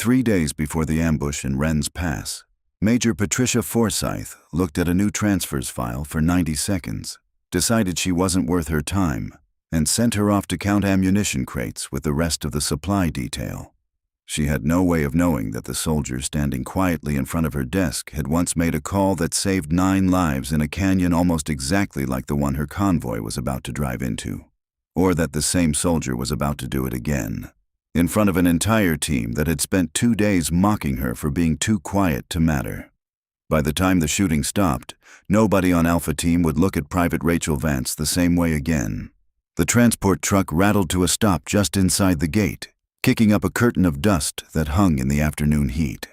3 days before the ambush in Wren's Pass, Major Patricia Forsyth looked at a new transfers file for 90 seconds, decided she wasn't worth her time, and sent her off to count ammunition crates with the rest of the supply detail. She had no way of knowing that the soldier standing quietly in front of her desk had once made a call that saved 9 lives in a canyon almost exactly like the one her convoy was about to drive into, or that the same soldier was about to do it again, in front of an entire team that had spent 2 days mocking her for being too quiet to matter. By the time the shooting stopped, nobody on Alpha Team would look at Private Rachel Vance the same way again. The transport truck rattled to a stop just inside the gate, kicking up a curtain of dust that hung in the afternoon heat.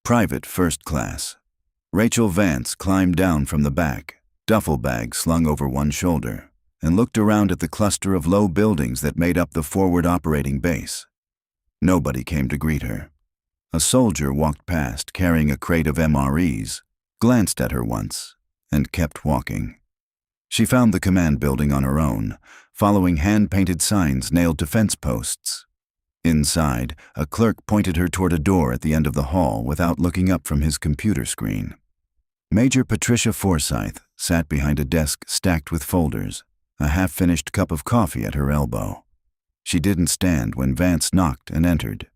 Private First Class. Rachel Vance climbed down from the back, duffel bag slung over one shoulder, and looked around at the cluster of low buildings that made up the forward operating base. Nobody came to greet her. A soldier walked past carrying a crate of MREs, glanced at her once, and kept walking. She found the command building on her own, following hand-painted signs nailed to fence posts. Inside, a clerk pointed her toward a door at the end of the hall without looking up from his computer screen. Major Patricia Forsyth sat behind a desk stacked with folders, a half-finished cup of coffee at her elbow. She didn't stand when Vance knocked and entered.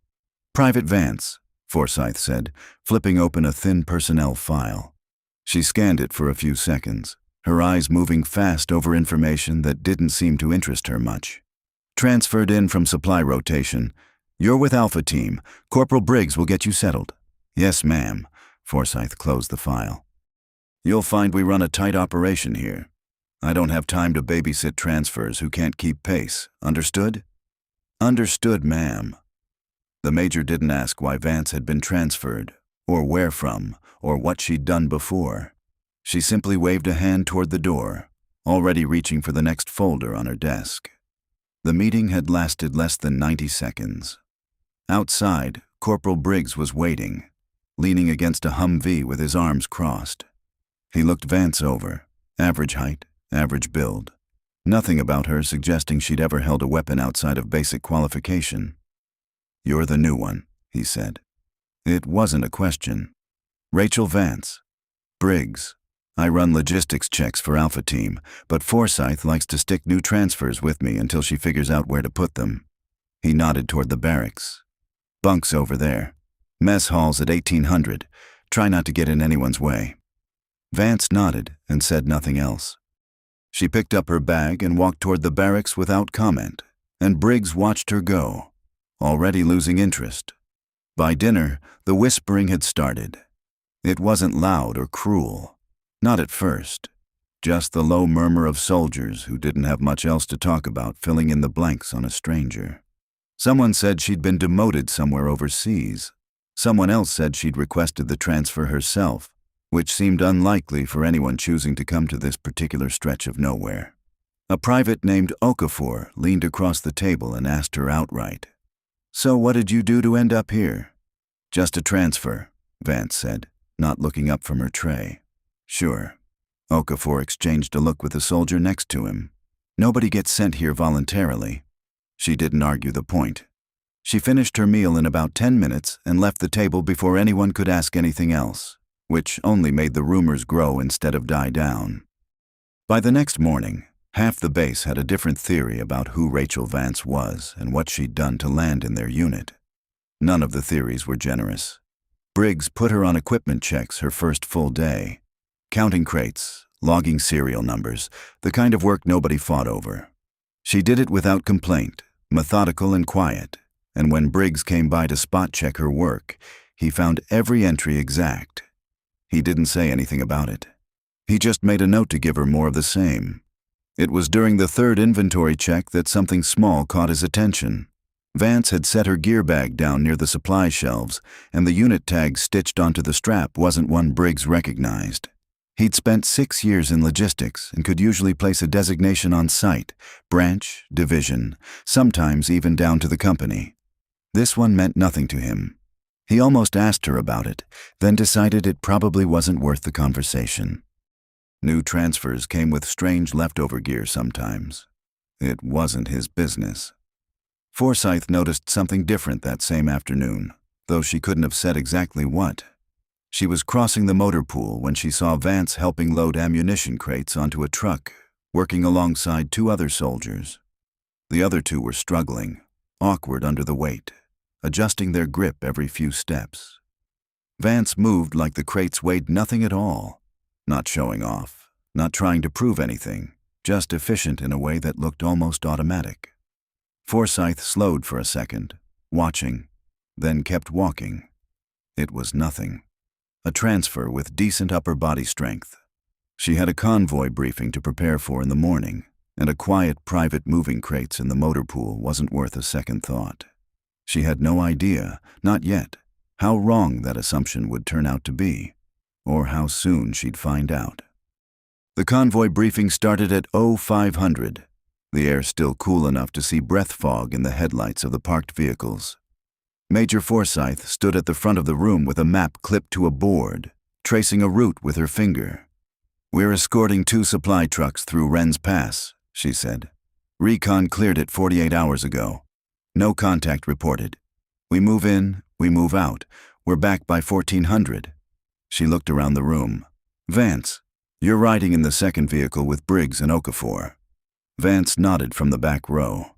"Private Vance," Forsyth said, flipping open a thin personnel file. She scanned it for a few seconds, her eyes moving fast over information that didn't seem to interest her much. "Transferred in from supply rotation. You're with Alpha Team. Corporal Briggs will get you settled." "Yes, ma'am." Forsyth closed the file. "You'll find we run a tight operation here. I don't have time to babysit transfers who can't keep pace. Understood?" "Understood, ma'am." The major didn't ask why Vance had been transferred, or where from, or what she'd done before. She simply waved a hand toward the door, already reaching for the next folder on her desk. The meeting had lasted less than 90 seconds. Outside, Corporal Briggs was waiting, leaning against a Humvee with his arms crossed. He looked Vance over, average height, average build. Nothing about her suggesting she'd ever held a weapon outside of basic qualification. "You're the new one," he said. It wasn't a question. "Rachel Vance." "Briggs. I run logistics checks for Alpha Team, but Forsyth likes to stick new transfers with me until she figures out where to put them." He nodded toward the barracks. "Bunks over there. Mess hall's at 1800. Try not to get in anyone's way." Vance nodded and said nothing else. She picked up her bag and walked toward the barracks without comment, and Briggs watched her go, already losing interest. By dinner, the whispering had started. It wasn't loud or cruel. Not at first. Just the low murmur of soldiers who didn't have much else to talk about filling in the blanks on a stranger. Someone said she'd been demoted somewhere overseas. Someone else said she'd requested the transfer herself, which seemed unlikely for anyone choosing to come to this particular stretch of nowhere. A private named Okafor leaned across the table and asked her outright, "So what did you do to end up here?" "Just a transfer," Vance said, not looking up from her tray. "Sure." Okafor exchanged a look with the soldier next to him. "Nobody gets sent here voluntarily." She didn't argue the point. She finished her meal in about 10 minutes and left the table before anyone could ask anything else, which only made the rumors grow instead of die down. By the next morning, half the base had a different theory about who Rachel Vance was and what she'd done to land in their unit. None of the theories were generous. Briggs put her on equipment checks her first full day. Counting crates, logging serial numbers, the kind of work nobody fought over. She did it without complaint, methodical and quiet, and when Briggs came by to spot check her work, he found every entry exact. He didn't say anything about it. He just made a note to give her more of the same. It was during the third inventory check that something small caught his attention. Vance had set her gear bag down near the supply shelves, and the unit tag stitched onto the strap wasn't one Briggs recognized. He'd spent 6 years in logistics and could usually place a designation on site, branch, division, sometimes even down to the company. This one meant nothing to him. He almost asked her about it, then decided it probably wasn't worth the conversation. New transfers came with strange leftover gear sometimes. It wasn't his business. Forsyth noticed something different that same afternoon. though she couldn't have said exactly what. She was crossing the motor pool when she saw Vance helping load ammunition crates onto a truck, working alongside 2 other soldiers. The other 2 were struggling, awkward under the weight, adjusting their grip every few steps. Vance moved like the crates weighed nothing at all, not showing off, not trying to prove anything, just efficient in a way that looked almost automatic. Forsyth slowed for a second, watching, then kept walking. It was nothing. A transfer with decent upper body strength. She had a convoy briefing to prepare for in the morning, and a quiet private moving crates in the motor pool wasn't worth a second thought. She had no idea, not yet, how wrong that assumption would turn out to be, or how soon she'd find out. The convoy briefing started at 0500, the air still cool enough to see breath fog in the headlights of the parked vehicles. Major Forsyth stood at the front of the room with a map clipped to a board, tracing a route with her finger. "We're escorting 2 supply trucks through Wren's Pass," she said. "Recon cleared it 48 hours ago. No contact reported. We move in, we move out. We're back by 1400. She looked around the room. "Vance, you're riding in the second vehicle with Briggs and Okafor." Vance nodded from the back row.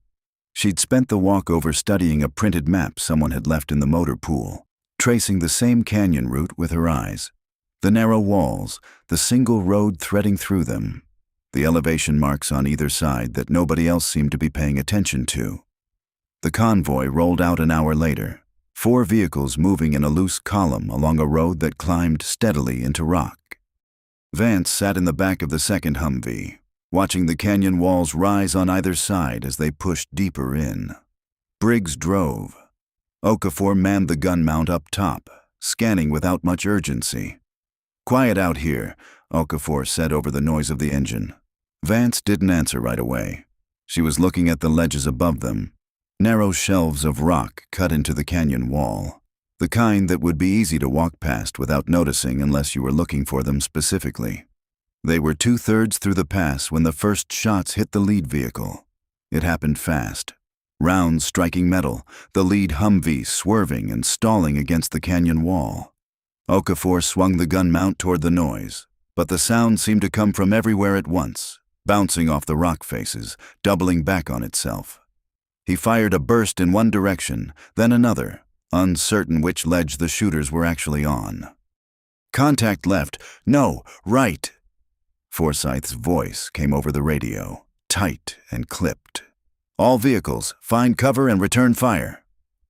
She'd spent the walk-over studying a printed map someone had left in the motor pool, tracing the same canyon route with her eyes. The narrow walls, the single road threading through them, the elevation marks on either side that nobody else seemed to be paying attention to. The convoy rolled out an hour later, 4 vehicles moving in a loose column along a road that climbed steadily into rock. Vance sat in the back of the second Humvee, watching the canyon walls rise on either side as they pushed deeper in. Briggs drove. Okafor manned the gun mount up top, scanning without much urgency. "Quiet out here," Okafor said over the noise of the engine. Vance didn't answer right away. She was looking at the ledges above them, narrow shelves of rock cut into the canyon wall, the kind that would be easy to walk past without noticing unless you were looking for them specifically. They were 2/3 through the pass when the first shots hit the lead vehicle. It happened fast. Rounds striking metal, the lead Humvee swerving and stalling against the canyon wall. Okafor swung the gun mount toward the noise, but the sound seemed to come from everywhere at once, bouncing off the rock faces, doubling back on itself. He fired a burst in one direction, then another, uncertain which ledge the shooters were actually on. "Contact left, no, right." Forsyth's voice came over the radio, tight and clipped. "All vehicles, find cover and return fire."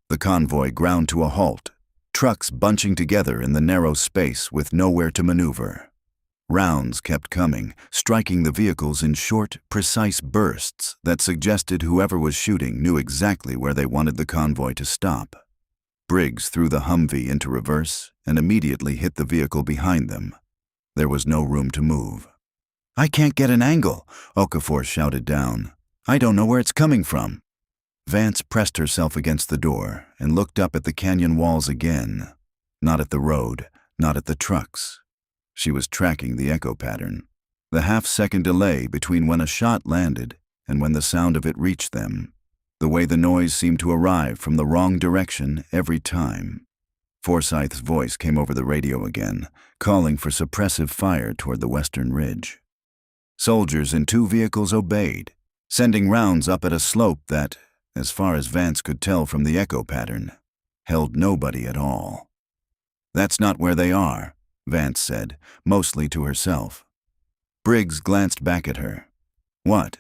The convoy ground to a halt, trucks bunching together in the narrow space with nowhere to maneuver. Rounds kept coming, striking the vehicles in short, precise bursts that suggested whoever was shooting knew exactly where they wanted the convoy to stop. Briggs threw the Humvee into reverse and immediately hit the vehicle behind them. There was no room to move. "I can't get an angle," Okafor shouted down. "I don't know where it's coming from." Vance pressed herself against the door and looked up at the canyon walls again. Not at the road, not at the trucks. She was tracking the echo pattern, the half-second delay between when a shot landed and when the sound of it reached them, the way the noise seemed to arrive from the wrong direction every time. Forsyth's voice came over the radio again, calling for suppressive fire toward the western ridge. Soldiers in 2 vehicles obeyed, sending rounds up at a slope that, as far as Vance could tell from the echo pattern, held nobody at all. "That's not where they are," Vance said, mostly to herself. Briggs glanced back at her. "What?"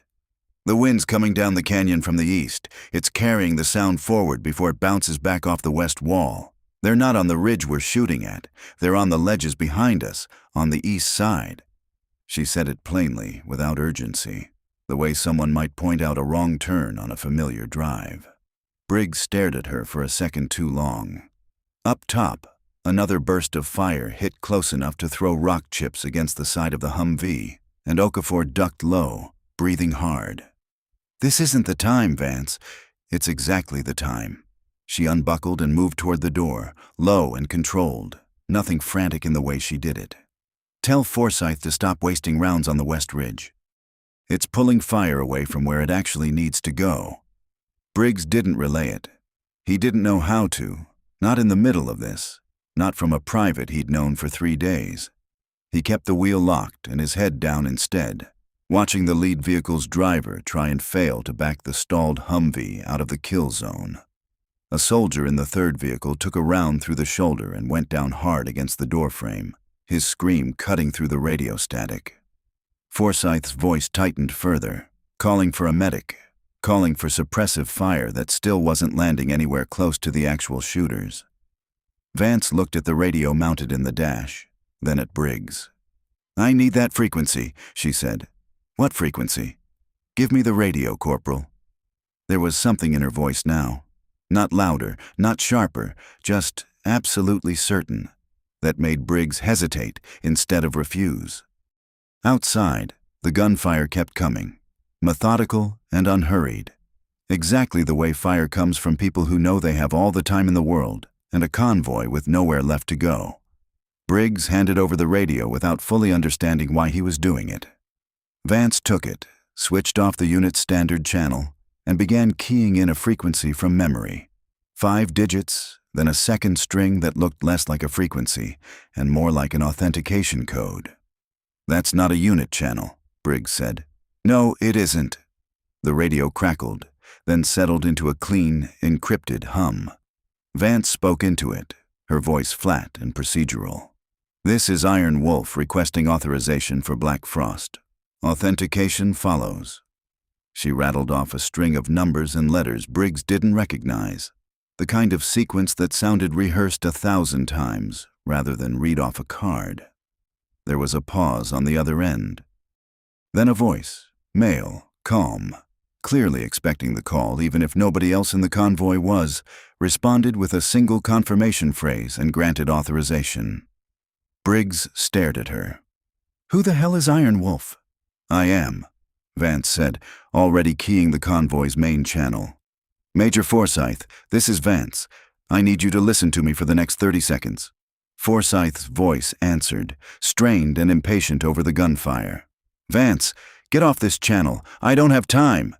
"The wind's coming down the canyon from the east. It's carrying the sound forward before it bounces back off the west wall. They're not on the ridge we're shooting at. They're on the ledges behind us, on the east side." She said it plainly, without urgency, the way someone might point out a wrong turn on a familiar drive. Briggs stared at her for a second too long. Up top, another burst of fire hit close enough to throw rock chips against the side of the Humvee, and Okafor ducked low, breathing hard. "This isn't the time, Vance. It's exactly the time." She unbuckled and moved toward the door, low and controlled, nothing frantic in the way she did it. "Tell Forsyth to stop wasting rounds on the west ridge. It's pulling fire away from where it actually needs to go." Briggs didn't relay it. He didn't know how to, Not in the middle of this. Not from a private he'd known for 3 days. He kept the wheel locked and his head down instead, watching the lead vehicle's driver try and fail to back the stalled Humvee out of the kill zone. A soldier in the third vehicle took a round through the shoulder and went down hard against the doorframe, his scream cutting through the radio static. Forsyth's voice tightened further, calling for a medic, calling for suppressive fire that still wasn't landing anywhere close to the actual shooters. Vance looked at the radio mounted in the dash, then at Briggs. "I need that frequency," she said. "What frequency?" "Give me the radio, Corporal." There was something in her voice now. Not louder, not sharper, just absolutely certain, that made Briggs hesitate instead of refuse. Outside, the gunfire kept coming, methodical and unhurried, exactly the way fire comes from people who know they have all the time in the world and a convoy with nowhere left to go. Briggs handed over the radio without fully understanding why he was doing it. Vance took it, switched off the unit's standard channel, and began keying in a frequency from memory. 5 digits, then a second string that looked less like a frequency and more like an authentication code. "That's not a unit channel," Briggs said. "No, it isn't." The radio crackled, then settled into a clean, encrypted hum. Vance spoke into it, her voice flat and procedural. "This is Iron Wolf requesting authorization for Black Frost. Authentication follows." She rattled off a string of numbers and letters Briggs didn't recognize, the kind of sequence that sounded rehearsed 1,000 times rather than read off a card. There was a pause on the other end. Then a voice, male, calm, clearly expecting the call even if nobody else in the convoy was, responded with a single confirmation phrase and granted authorization. Briggs stared at her. "Who the hell is Iron Wolf?" "I am," Vance said, already keying the convoy's main channel. "Major Forsyth, this is Vance. I need you to listen to me for the next 30 seconds. Forsyth's voice answered, strained and impatient over the gunfire. "Vance, get off this channel. I don't have time."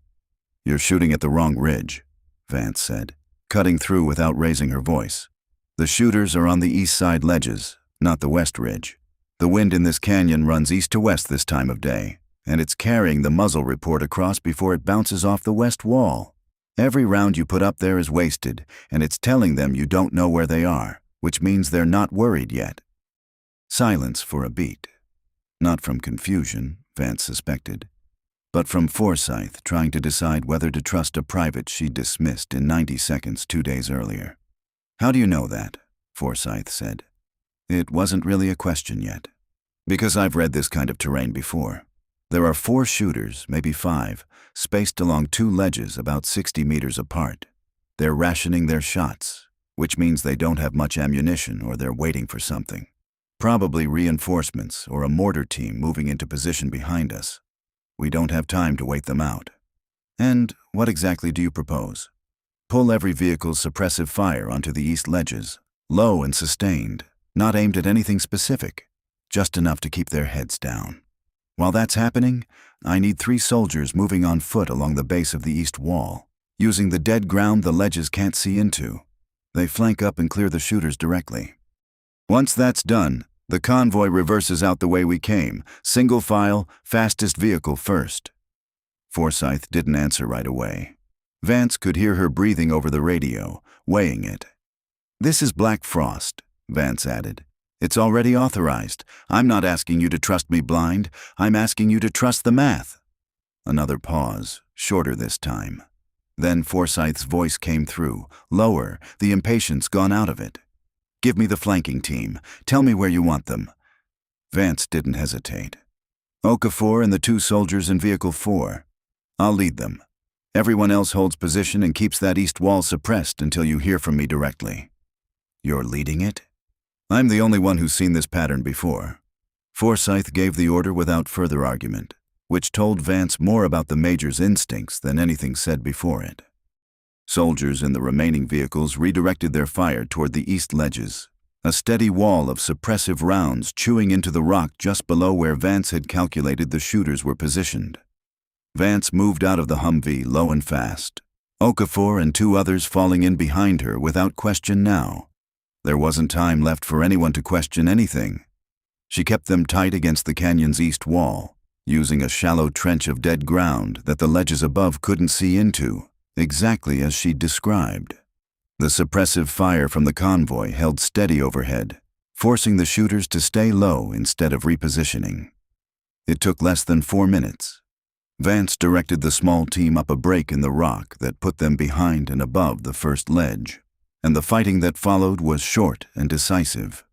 "You're shooting at the wrong ridge," Vance said, cutting through without raising her voice. "The shooters are on the east side ledges, not the west ridge. The wind in this canyon runs east to west this time of day, and it's carrying the muzzle report across before it bounces off the west wall. Every round you put up there is wasted, and it's telling them you don't know where they are, which means they're not worried yet." Silence for a beat. Not from confusion, Vance suspected, but from Forsyth trying to decide whether to trust a private she dismissed in 90 seconds 2 days earlier. "How do you know that?" Forsyth said. It wasn't really a question yet. "Because I've read this kind of terrain before. There are 4 shooters, maybe 5, spaced along 2 ledges about 60 meters apart. They're rationing their shots, which means they don't have much ammunition or they're waiting for something. Probably reinforcements or a mortar team moving into position behind us. We don't have time to wait them out." "And what exactly do you propose?" "Pull every vehicle's suppressive fire onto the east ledges, low and sustained, not aimed at anything specific, just enough to keep their heads down. While that's happening, I need 3 soldiers moving on foot along the base of the east wall, using the dead ground the ledges can't see into. They flank up and clear the shooters directly. Once that's done, the convoy reverses out the way we came, single file, fastest vehicle first." Forsyth didn't answer right away. Vance could hear her breathing over the radio, weighing it. "This is Black Frost," Vance added. "It's already authorized. I'm not asking you to trust me blind. I'm asking you to trust the math." Another pause, shorter this time. Then Forsyth's voice came through, lower, the impatience gone out of it. "Give me the flanking team. Tell me where you want them." Vance didn't hesitate. "Okafor and the 2 soldiers in Vehicle 4. I'll lead them. Everyone else holds position and keeps that east wall suppressed until you hear from me directly." "You're leading it?" "I'm the only one who's seen this pattern before." Forsyth gave the order without further argument, which told Vance more about the Major's instincts than anything said before it. Soldiers in the remaining vehicles redirected their fire toward the east ledges, a steady wall of suppressive rounds chewing into the rock just below where Vance had calculated the shooters were positioned. Vance moved out of the Humvee low and fast, Okafor and 2 others falling in behind her without question now, There wasn't time left for anyone to question anything. She kept them tight against the canyon's east wall, using a shallow trench of dead ground that the ledges above couldn't see into, exactly as she'd described. The suppressive fire from the convoy held steady overhead, forcing the shooters to stay low instead of repositioning. It took less than 4 minutes. Vance directed the small team up a break in the rock that put them behind and above the first ledge, and the fighting that followed was short and decisive.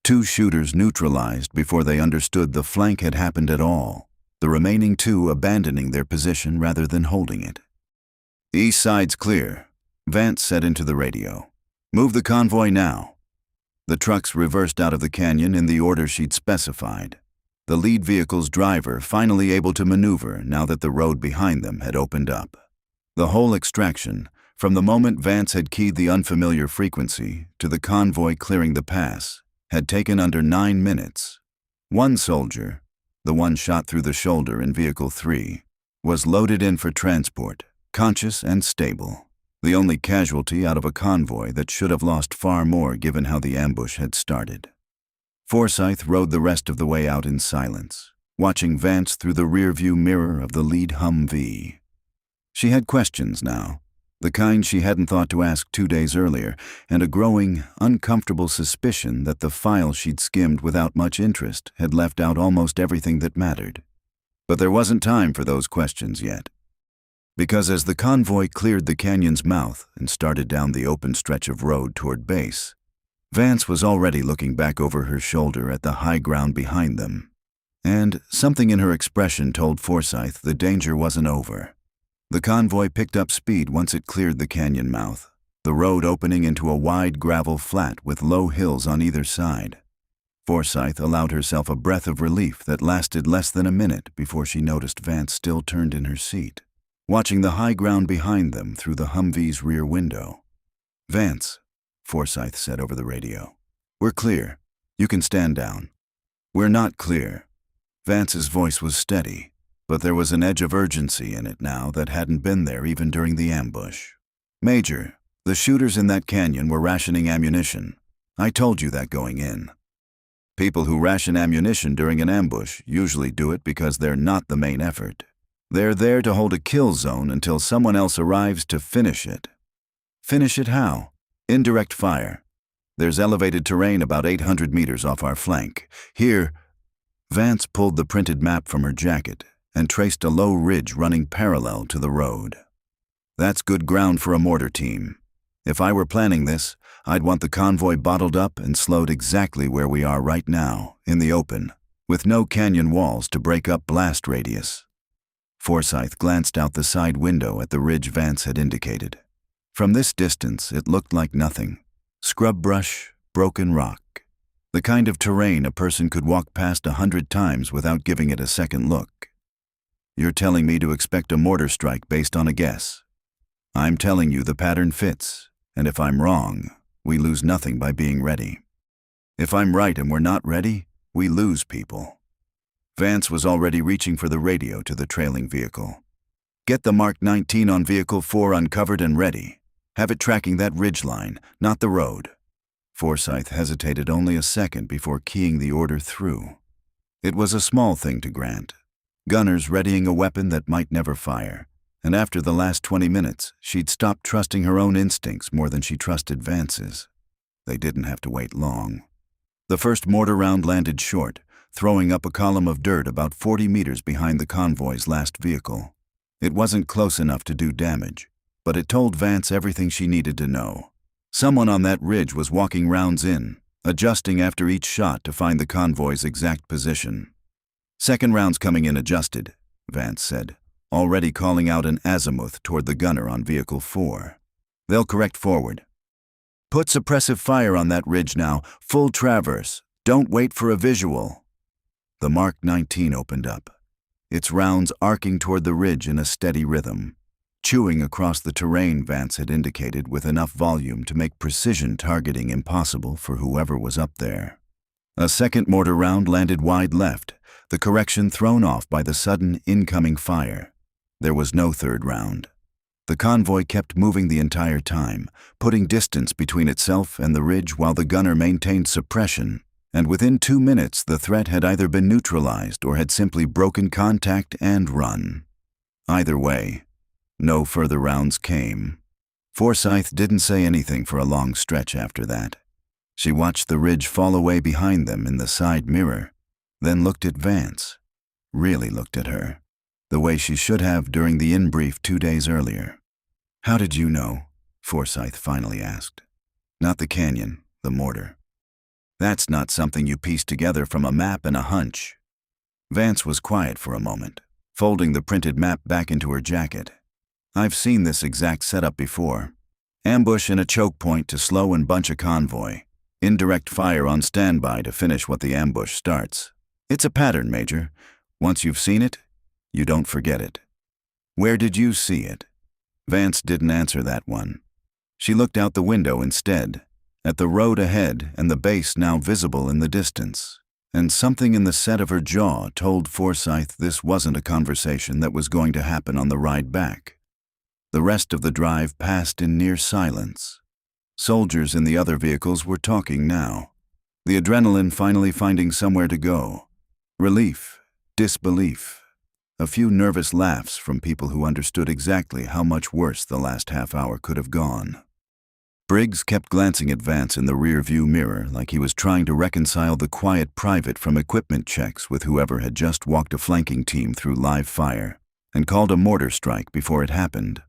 2 shooters neutralized before they understood the flank had happened at all, the remaining 2 abandoning their position rather than holding it. "East side's clear," Vance said into the radio. "Move the convoy now." The trucks reversed out of the canyon in the order she'd specified, the lead vehicle's driver finally able to maneuver now that the road behind them had opened up. The whole extraction, from the moment Vance had keyed the unfamiliar frequency to the convoy clearing the pass, had taken under 9 minutes. One soldier, the one shot through the shoulder in Vehicle 3, was loaded in for transport, conscious and stable, the only casualty out of a convoy that should have lost far more given how the ambush had started. Forsyth rode the rest of the way out in silence, watching Vance through the rearview mirror of the lead Humvee. She had questions now, the kind she hadn't thought to ask 2 days earlier, and a growing, uncomfortable suspicion that the file she'd skimmed without much interest had left out almost everything that mattered. But there wasn't time for those questions yet. Because as the convoy cleared the canyon's mouth and started down the open stretch of road toward base, Vance was already looking back over her shoulder at the high ground behind them. And something in her expression told Forsyth the danger wasn't over. The convoy picked up speed once it cleared the canyon mouth, the road opening into a wide gravel flat with low hills on either side. Forsyth allowed herself a breath of relief that lasted less than a minute before she noticed Vance still turned in her seat, watching the high ground behind them through the Humvee's rear window. "Vance," Forsyth said over the radio, "we're clear. You can stand down." "We're not clear." Vance's voice was steady, but there was an edge of urgency in it now that hadn't been there even during the ambush. "Major, the shooters in that canyon were rationing ammunition. I told you that going in." People who ration ammunition during an ambush usually do it because they're not the main effort. They're there to hold a kill zone until someone else arrives to finish it. Finish it how? Indirect fire. There's elevated terrain about 800 meters off our flank. Here, Vance pulled the printed map from her jacket and traced a low ridge running parallel to the road. "That's good ground for a mortar team. If I were planning this, I'd want the convoy bottled up and slowed exactly where we are right now, in the open, with no canyon walls to break up blast radius." Forsyth glanced out the side window at the ridge Vance had indicated. From this distance, it looked like nothing. Scrub brush, broken rock. The kind of terrain a person could walk past 100 times without giving it a second look. "You're telling me to expect a mortar strike based on a guess. I'm telling you the pattern fits, and if I'm wrong, we lose nothing by being ready. If I'm right and we're not ready, we lose people." Vance was already reaching for the radio to the trailing vehicle. "Get the Mark 19 on Vehicle 4 uncovered and ready. Have it tracking that ridge line, not the road." Forsyth hesitated only a second before keying the order through. It was a small thing to grant. Gunners readying a weapon that might never fire, and after the last 20 minutes, she'd stopped trusting her own instincts more than she trusted Vance's. They didn't have to wait long. The first mortar round landed short, throwing up a column of dirt about 40 meters behind the convoy's last vehicle. It wasn't close enough to do damage, but it told Vance everything she needed to know. Someone on that ridge was walking rounds in, adjusting after each shot to find the convoy's exact position. "Second round's coming in adjusted," Vance said, already calling out an azimuth toward the gunner on Vehicle 4. "They'll correct forward. Put suppressive fire on that ridge now, full traverse. Don't wait for a visual." The Mark 19 opened up, its rounds arcing toward the ridge in a steady rhythm, chewing across the terrain Vance had indicated with enough volume to make precision targeting impossible for whoever was up there. A second mortar round landed wide left, the correction thrown off by the sudden incoming fire. There was no third round. The convoy kept moving the entire time, putting distance between itself and the ridge while the gunner maintained suppression, and within 2 minutes the threat had either been neutralized or had simply broken contact and run. Either way, no further rounds came. Forsyth didn't say anything for a long stretch after that. She watched the ridge fall away behind them in the side mirror, then looked at Vance. Really looked at her, the way she should have during the in-brief 2 days earlier. "How did you know?" Forsyth finally asked. "Not the canyon, the mortar. That's not something you piece together from a map and a hunch." Vance was quiet for a moment, folding the printed map back into her jacket. "I've seen this exact setup before. Ambush in a choke point to slow and bunch a convoy. Indirect fire on standby to finish what the ambush starts. It's a pattern, Major. Once you've seen it, you don't forget it." "Where did you see it?" Vance didn't answer that one. She looked out the window instead, at the road ahead and the base now visible in the distance, and something in the set of her jaw told Forsyth this wasn't a conversation that was going to happen on the ride back. The rest of the drive passed in near silence. Soldiers in the other vehicles were talking now, the adrenaline finally finding somewhere to go. Relief, disbelief, a few nervous laughs from people who understood exactly how much worse the last half hour could have gone. Briggs kept glancing at Vance in the rear-view mirror like he was trying to reconcile the quiet private from equipment checks with whoever had just walked a flanking team through live fire and called a mortar strike before it happened.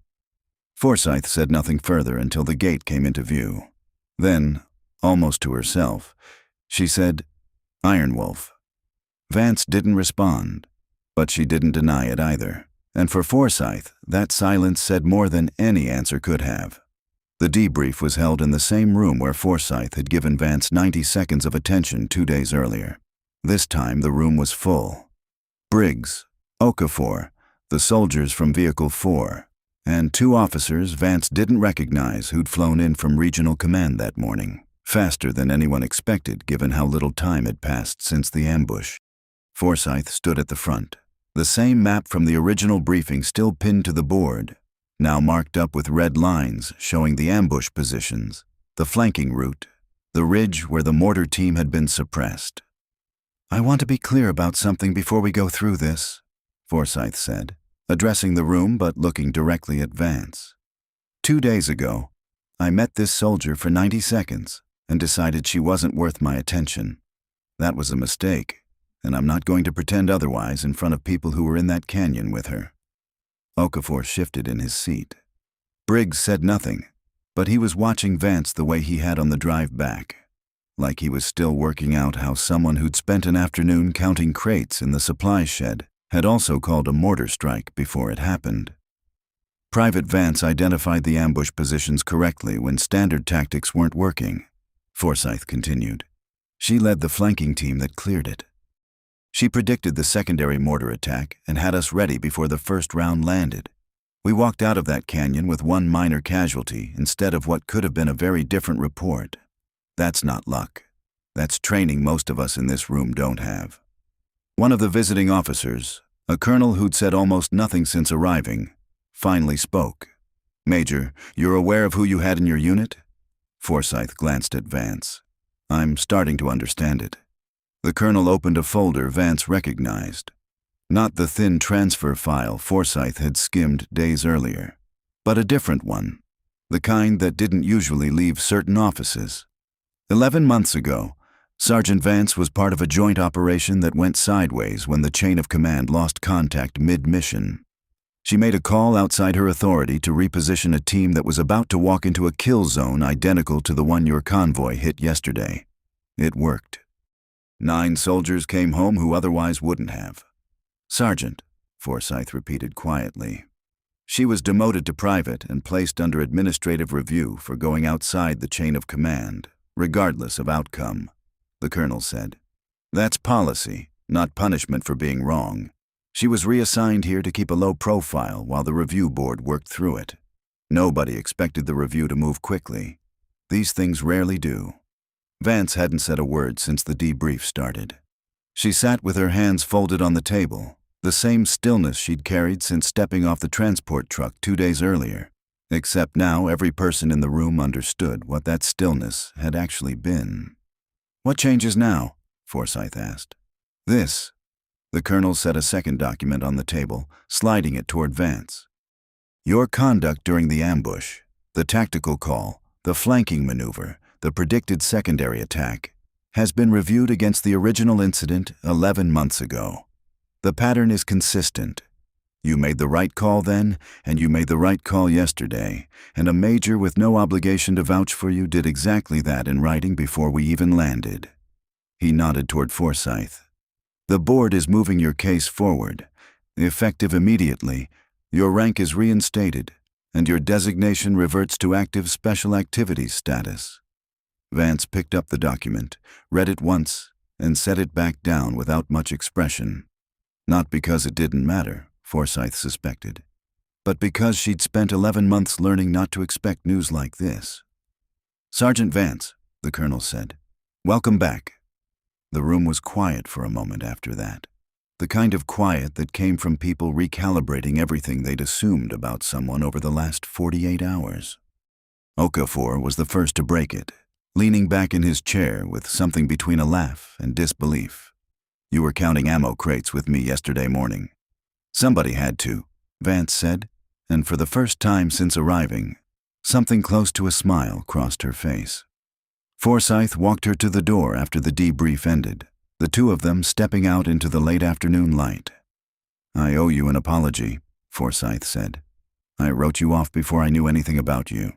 Forsyth said nothing further until the gate came into view. Then, almost to herself, she said, "Iron Wolf." Vance didn't respond, but she didn't deny it either, and for Forsyth, that silence said more than any answer could have. The debrief was held in the same room where Forsyth had given Vance 90 seconds of attention 2 days earlier. This time the room was full. Briggs, Okafor, the soldiers from Vehicle 4, and 2 officers Vance didn't recognize who'd flown in from Regional Command that morning, faster than anyone expected given how little time had passed since the ambush. Forsyth stood at the front, the same map from the original briefing still pinned to the board, now marked up with red lines showing the ambush positions, the flanking route, the ridge where the mortar team had been suppressed. "I want to be clear about something before we go through this," Forsyth said, addressing the room but looking directly at Vance. 2 days ago, I met this soldier for 90 seconds and decided she wasn't worth my attention. That was a mistake, and I'm not going to pretend otherwise in front of people who were in that canyon with her. Okafor shifted in his seat. Briggs said nothing, but he was watching Vance the way he had on the drive back, like he was still working out how someone who'd spent an afternoon counting crates in the supply shed had also called a mortar strike before it happened. Private Vance identified the ambush positions correctly when standard tactics weren't working, Forsyth continued. She led the flanking team that cleared it. She predicted the secondary mortar attack and had us ready before the first round landed. We walked out of that canyon with 1 minor casualty instead of what could have been a very different report. That's not luck. That's training most of us in this room don't have. One of the visiting officers, a colonel who'd said almost nothing since arriving, finally spoke. "Major, you're aware of who you had in your unit?" Forsyth glanced at Vance. "I'm starting to understand it." The colonel opened a folder Vance recognized. Not the thin transfer file Forsyth had skimmed days earlier, but a different one, the kind that didn't usually leave certain offices. 11 months ago, Sergeant Vance was part of a joint operation that went sideways when the chain of command lost contact mid-mission. She made a call outside her authority to reposition a team that was about to walk into a kill zone identical to the one your convoy hit yesterday. It worked. 9 soldiers came home who otherwise wouldn't have. "Sergeant," Forsyth repeated quietly. She was demoted to private and placed under administrative review for going outside the chain of command, regardless of outcome, the colonel said. "That's policy, not punishment for being wrong. She was reassigned here to keep a low profile while the review board worked through it. Nobody expected the review to move quickly. These things rarely do." Vance hadn't said a word since the debrief started. She sat with her hands folded on the table, The same stillness she'd carried since stepping off the transport truck 2 days earlier. Except now every person in the room understood what that stillness had actually been. "What changes now?" Forsyth asked. "This." The colonel set a second document on the table, sliding it toward Vance. "Your conduct during the ambush, the tactical call, the flanking maneuver, the predicted secondary attack, has been reviewed against the original incident 11 months ago. The pattern is consistent. You made the right call then, and you made the right call yesterday, and a major with no obligation to vouch for you did exactly that in writing before we even landed." He nodded toward Forsyth. "The board is moving your case forward. Effective immediately, your rank is reinstated, and your designation reverts to active special activities status." Vance picked up the document, read it once, and set it back down without much expression. Not because it didn't matter, Forsyth suspected, but because she'd spent 11 months learning not to expect news like this. "Sergeant Vance," the colonel said, "welcome back." The room was quiet for a moment after that, the kind of quiet that came from people recalibrating everything they'd assumed about someone over the last 48 hours. Okafor was the first to break it, leaning back in his chair with something between a laugh and disbelief. "You were counting ammo crates with me yesterday morning." "Somebody had to," Vance said, and for the first time since arriving, something close to a smile crossed her face. Forsyth walked her to the door after the debrief ended, the two of them stepping out into the late afternoon light. "I owe you an apology," Forsyth said. "I wrote you off before I knew anything about you."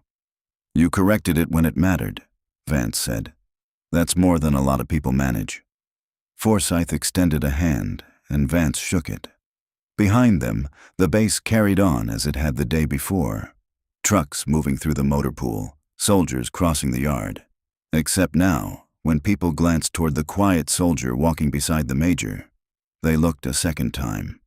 "You corrected it when it mattered," Vance said. "That's more than a lot of people manage." Forsyth extended a hand, and Vance shook it. Behind them, the base carried on as it had the day before. Trucks moving through the motor pool, soldiers crossing the yard. Except now, when people glanced toward the quiet soldier walking beside the major, they looked a second time.